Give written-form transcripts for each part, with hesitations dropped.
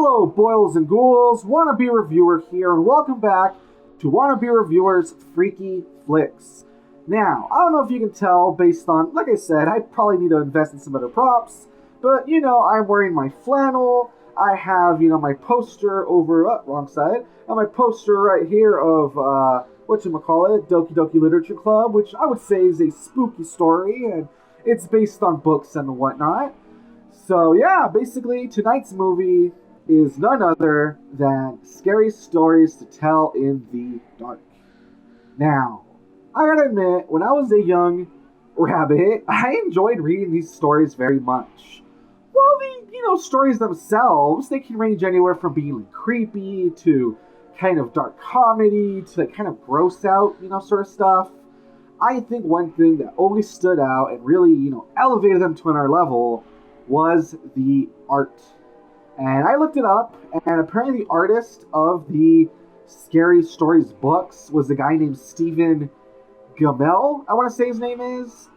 Hello, boils and ghouls, Wannabe Reviewer here, and welcome back to Wannabe Reviewer's Freaky Flicks. Now, I don't know if you can tell based on, like I said, I probably need to invest in some better props, but, I'm wearing my flannel, I have, my poster over, wrong side, and my poster right here of, whatchamacallit, Doki Doki Literature Club, which I would say is a spooky story, and it's based on books and whatnot. So yeah, basically tonight's movie is none other than Scary Stories to Tell in the Dark. Now, I gotta admit, when I was a young rabbit, I enjoyed reading these stories very much. Well, the, stories themselves, they can range anywhere from being like creepy to kind of dark comedy to like kind of gross out, sort of stuff. I think one thing that always stood out and really, elevated them to another level was the art. And I looked it up, and apparently the artist of the Scary Stories books was a guy named Stephen Gamel, I want to say his name is.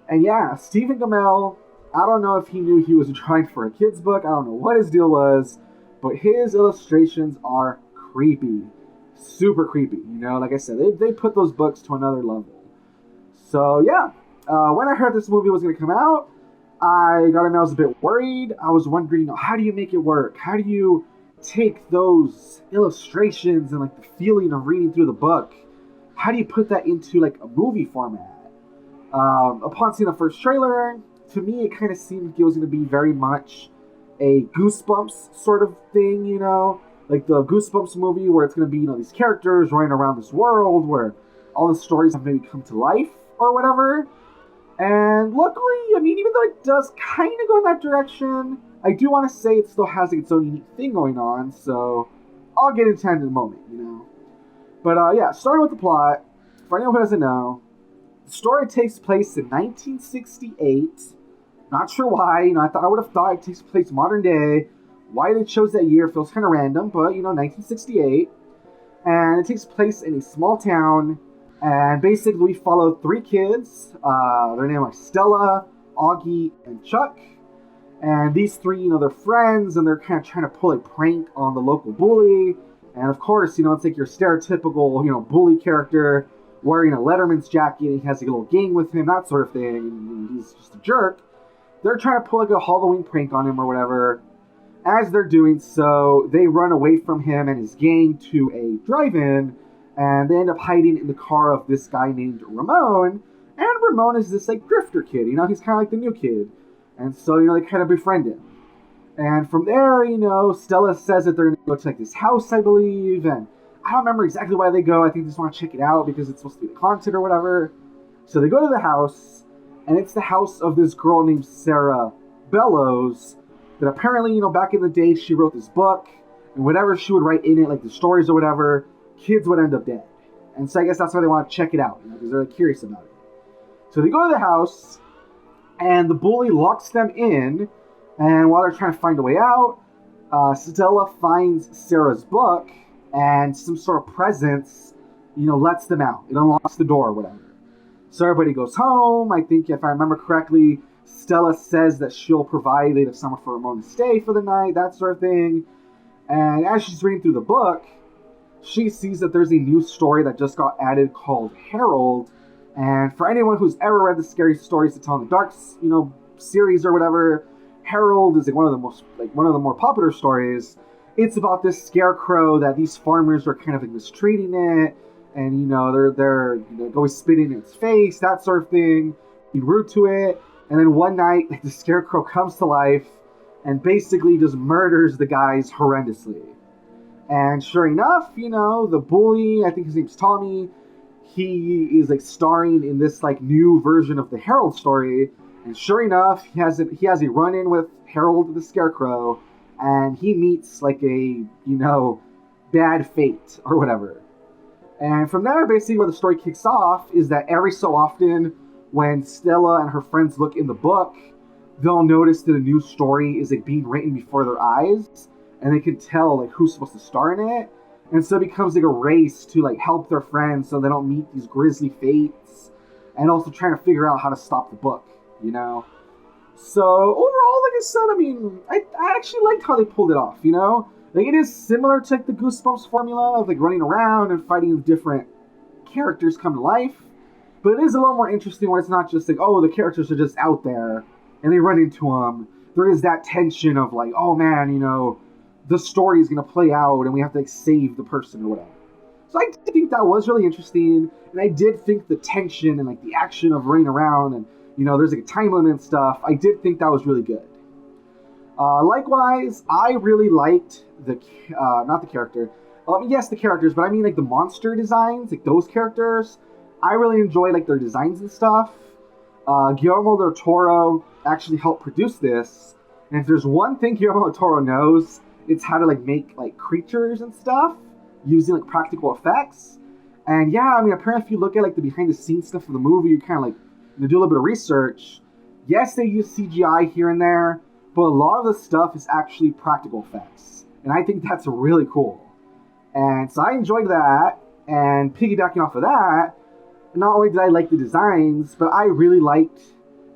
And yeah, Stephen Gamel, I don't know if he knew he was trying for a kid's book, I don't know what his deal was, but his illustrations are creepy. Super creepy, like I said, they put those books to another level. So yeah, when I heard this movie was going to come out, I was a bit worried. I was wondering, how do you make it work? How do you take those illustrations and like the feeling of reading through the book? How do you put that into like a movie format? Upon seeing the first trailer, to me it kind of seemed like it was going to be very much a Goosebumps sort of thing, like the Goosebumps movie where it's going to be, these characters running around this world where all the stories have maybe come to life or whatever. And luckily, even though it does kind of go in that direction, I do want to say it still has its own unique thing going on, so I'll get into that in a moment, But yeah, starting with the plot, for anyone who doesn't know, the story takes place in 1968. Not sure why, I would have thought it takes place modern day. Why they chose that year feels kind of random, but 1968. And it takes place in a small town. And basically, we follow three kids. Their names are Stella, Augie, and Chuck. And these three, they're friends, and they're kind of trying to pull a prank on the local bully. And of course, it's like your stereotypical, bully character wearing a Letterman's jacket, and he has a little gang with him, that sort of thing. And he's just a jerk. They're trying to pull like a Halloween prank on him or whatever. As they're doing so, they run away from him and his gang to a drive-in. And they end up hiding in the car of this guy named Ramon. And Ramon is this, drifter kid. He's kind of like the new kid. And so, they kind of befriend him. And from there, Stella says that they're going to go to, this house, I believe. And I don't remember exactly why they go. I think they just want to check it out because it's supposed to be the content or whatever. So they go to the house. And it's the house of this girl named Sarah Bellows. That apparently, back in the day, she wrote this book. And whatever she would write in it, like the stories or whatever, kids would end up dead. And so I guess that's why they want to check it out, because they're curious about it. So they go to the house, and the bully locks them in, and while they're trying to find a way out, Stella finds Sarah's book, and some sort of presence, lets them out. It unlocks the door or whatever. So everybody goes home. I think, if I remember correctly, Stella says that she'll provide somewhere for Ramon to stay for the night, that sort of thing. And as she's reading through the book, she sees that there's a new story that just got added called Harold. And for anyone who's ever read the Scary Stories to Tell in the Dark, series or whatever, Harold is one of the more popular stories. It's about this scarecrow that these farmers are kind of mistreating it, and they're always spitting in its face, that sort of thing. You root to it, and then one night the scarecrow comes to life and basically just murders the guys horrendously. And sure enough, the bully, I think his name's Tommy, he is starring in this new version of the Harold story. And sure enough, he has a run-in with Harold the Scarecrow, and he meets a bad fate or whatever. And from there, basically where the story kicks off is that every so often when Stella and her friends look in the book, they'll notice that a new story is being written before their eyes. And they can tell who's supposed to star in it. And so it becomes a race to help their friends so they don't meet these grisly fates. And also trying to figure out how to stop the book, So overall, like I said, I actually liked how they pulled it off, Like, it is similar to like the Goosebumps formula of like running around and fighting with different characters come to life, but it is a little more interesting where it's not just like, oh, the characters are just out there and they run into them. There is that tension of like, oh man, the story is going to play out and we have to like save the person or whatever. So I did think that was really interesting, and I did think the tension and like the action of running around and there's like a time limit and stuff. I did think that was really good. Likewise, I really liked not the character. Yes, the characters, but I mean like the monster designs, like those characters. I really enjoy like their designs and stuff. Guillermo del Toro actually helped produce this, and if there's one thing Guillermo del Toro knows, it's how to like make like creatures and stuff using like practical effects. And yeah, I mean, apparently if you look at like the behind the scenes stuff of the movie, you kind of like do a little bit of research. Yes, they use CGI here and there, but a lot of the stuff is actually practical effects, and I think that's really cool. And so I enjoyed that, and piggybacking off of that, not only did I like the designs, but I really liked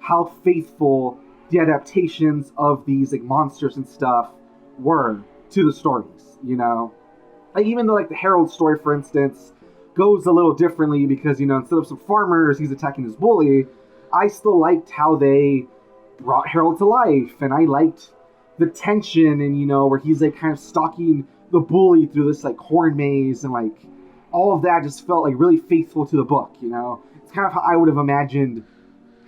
how faithful the adaptations of these like monsters and stuff were to the stories, Like, even though like the Harold story, for instance, goes a little differently because, instead of some farmers, he's attacking his bully, I still liked how they brought Harold to life, and I liked the tension and, where he's like kind of stalking the bully through this like horn maze, and like all of that just felt like really faithful to the book. It's kind of how I would have imagined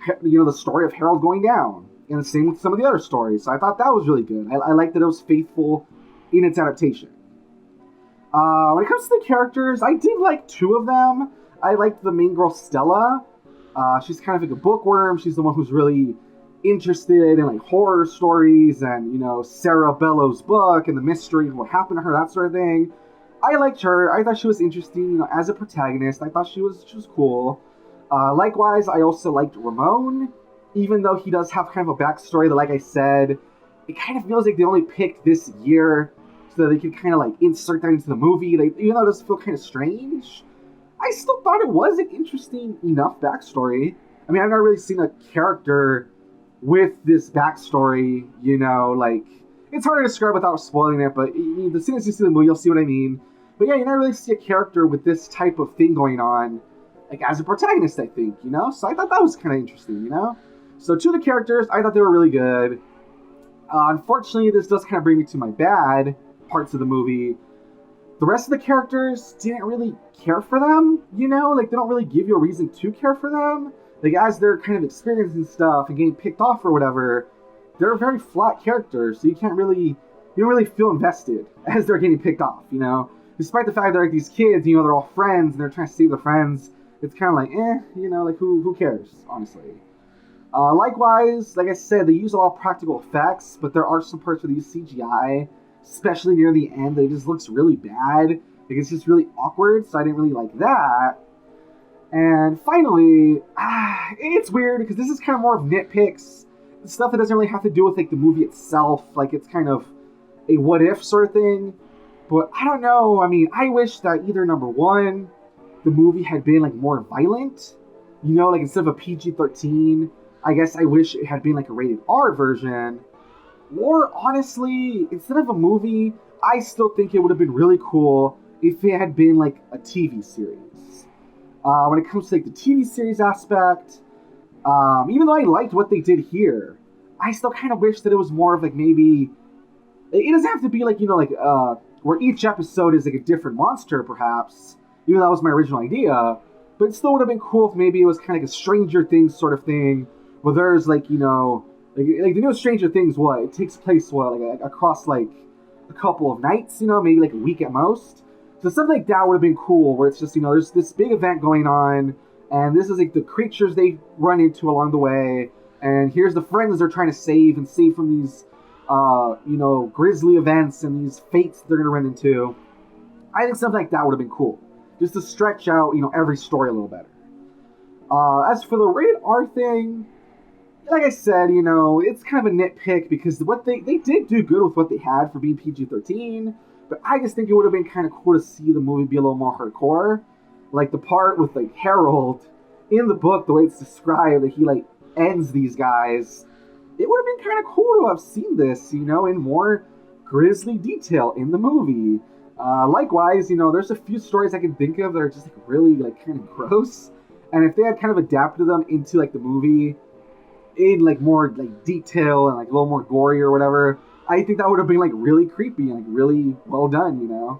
the story of Harold going down, and the same with some of the other stories. So I thought that was really good. I liked that it was faithful in its adaptation. When it comes to the characters, I did like two of them. I liked the main girl, Stella. She's kind of like a bookworm. She's the one who's really interested in like horror stories and Sarah Bellows' book and the mystery of what happened to her, that sort of thing. I liked her. I thought she was interesting, as a protagonist. I thought she was cool. Likewise, I also liked Ramon, even though he does have kind of a backstory that, like I said, it kind of feels like they only picked this year so that they could kind of like insert that into the movie. Even though it does feel kind of strange, I still thought it was an interesting enough backstory. I mean, I've never really seen a character with this backstory, like, it's hard to describe without spoiling it, but as soon as you see the movie, you'll see what I mean. But yeah, you never really see a character with this type of thing going on, like, as a protagonist, I think, So I thought that was kind of interesting, So two of the characters, I thought they were really good. Unfortunately, this does kind of bring me to my bad parts of the movie. The rest of the characters didn't really care for them, Like, they don't really give you a reason to care for them. Like, as they're kind of experiencing stuff and getting picked off or whatever, they're very flat characters, so you don't really feel invested as they're getting picked off, Despite the fact they're like these kids, they're all friends and they're trying to save their friends, it's kind of like, like who cares, honestly. Likewise, like I said, they use a lot of practical effects, but there are some parts where they use CGI, especially near the end, that it just looks really bad. Like, it's just really awkward, so I didn't really like that. And finally, it's weird because this is kind of more of nitpicks, stuff that doesn't really have to do with like the movie itself. Like, it's kind of a what if sort of thing. But I don't know. I mean, I wish that either, number one, the movie had been like more violent. Like, instead of a PG-13, I guess I wish it had been like a rated R version. Or honestly, instead of a movie, I still think it would have been really cool if it had been like a TV series. When it comes to like the TV series aspect, even though I liked what they did here, I still kind of wish that it was more of like maybe, it doesn't have to be like, where each episode is like a different monster perhaps, even though that was my original idea, but it still would have been cool if maybe it was kind of like a Stranger Things sort of thing, where there's like, like the new Stranger Things, it takes place, like across like a couple of nights, maybe like a week at most. So something like that would have been cool, where it's just, there's this big event going on, and this is like the creatures they run into along the way, and here's the friends they're trying to save from these, grisly events and these fates they're going to run into. I think something like that would have been cool, just to stretch out, every story a little better. As for the rated R thing, like I said, it's kind of a nitpick because what they did do good with what they had for being PG-13, but I just think it would have been kind of cool to see the movie be a little more hardcore. Like the part with like Harold in the book, the way it's described, that he like ends these guys. It would have been kind of cool to have seen this, in more grisly detail in the movie. Likewise, there's a few stories I can think of that are just like really like kind of gross, and if they had kind of adapted them into like the movie in like more like detail and like a little more gory or whatever, I think that would have been like really creepy and like really well done.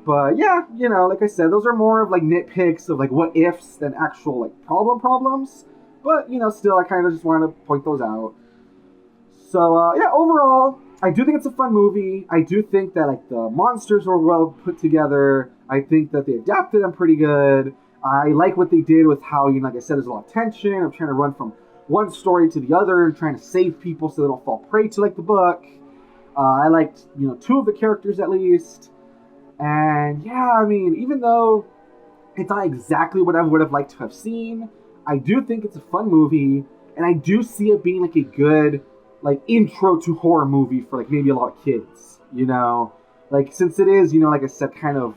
But yeah, like I said, those are more of like nitpicks of like what ifs than actual like problems. But still, I kind of just wanted to point those out. So yeah, overall, I do think it's a fun movie. I do think that like the monsters were well put together. I think that they adapted them pretty good. I like what they did with how, like I said, there's a lot of tension. I'm trying to run from one story to the other and trying to save people so they don't fall prey to like the book. I liked, two of the characters at least. And yeah, I mean, even though it's not exactly what I would have liked to have seen, I do think it's a fun movie, and I do see it being like a good like intro to horror movie for like maybe a lot of kids, like since it is, like I said, kind of,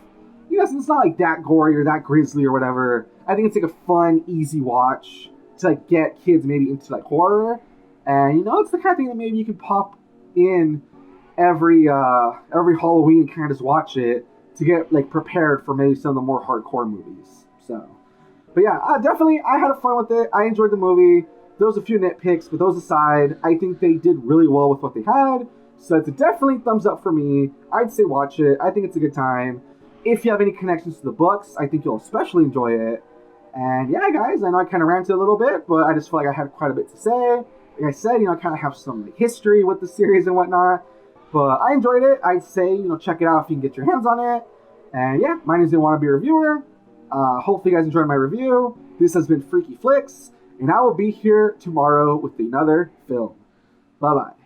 since it's not like that gory or that grisly or whatever. I think it's like a fun, easy watch to like get kids maybe into like horror, and it's the kind of thing that maybe you can pop in every Halloween and kind of just watch it to get like prepared for maybe some of the more hardcore movies. So, but yeah, definitely I had fun with it. I enjoyed the movie. There was a few nitpicks, but those aside, I think they did really well with what they had. So it's definitely thumbs up for me. I'd say watch it. I think it's a good time. If you have any connections to the books, I think you'll especially enjoy it. And yeah, guys, I know I kind of ranted a little bit, but I just feel like I had quite a bit to say. Like I said, I kind of have some like, history with the series and whatnot. But I enjoyed it. I'd say, check it out if you can get your hands on it. And yeah, my name is Wannabe Reviewer. Hopefully you guys enjoyed my review. This has been Freaky Flicks, and I will be here tomorrow with another film. Bye-bye.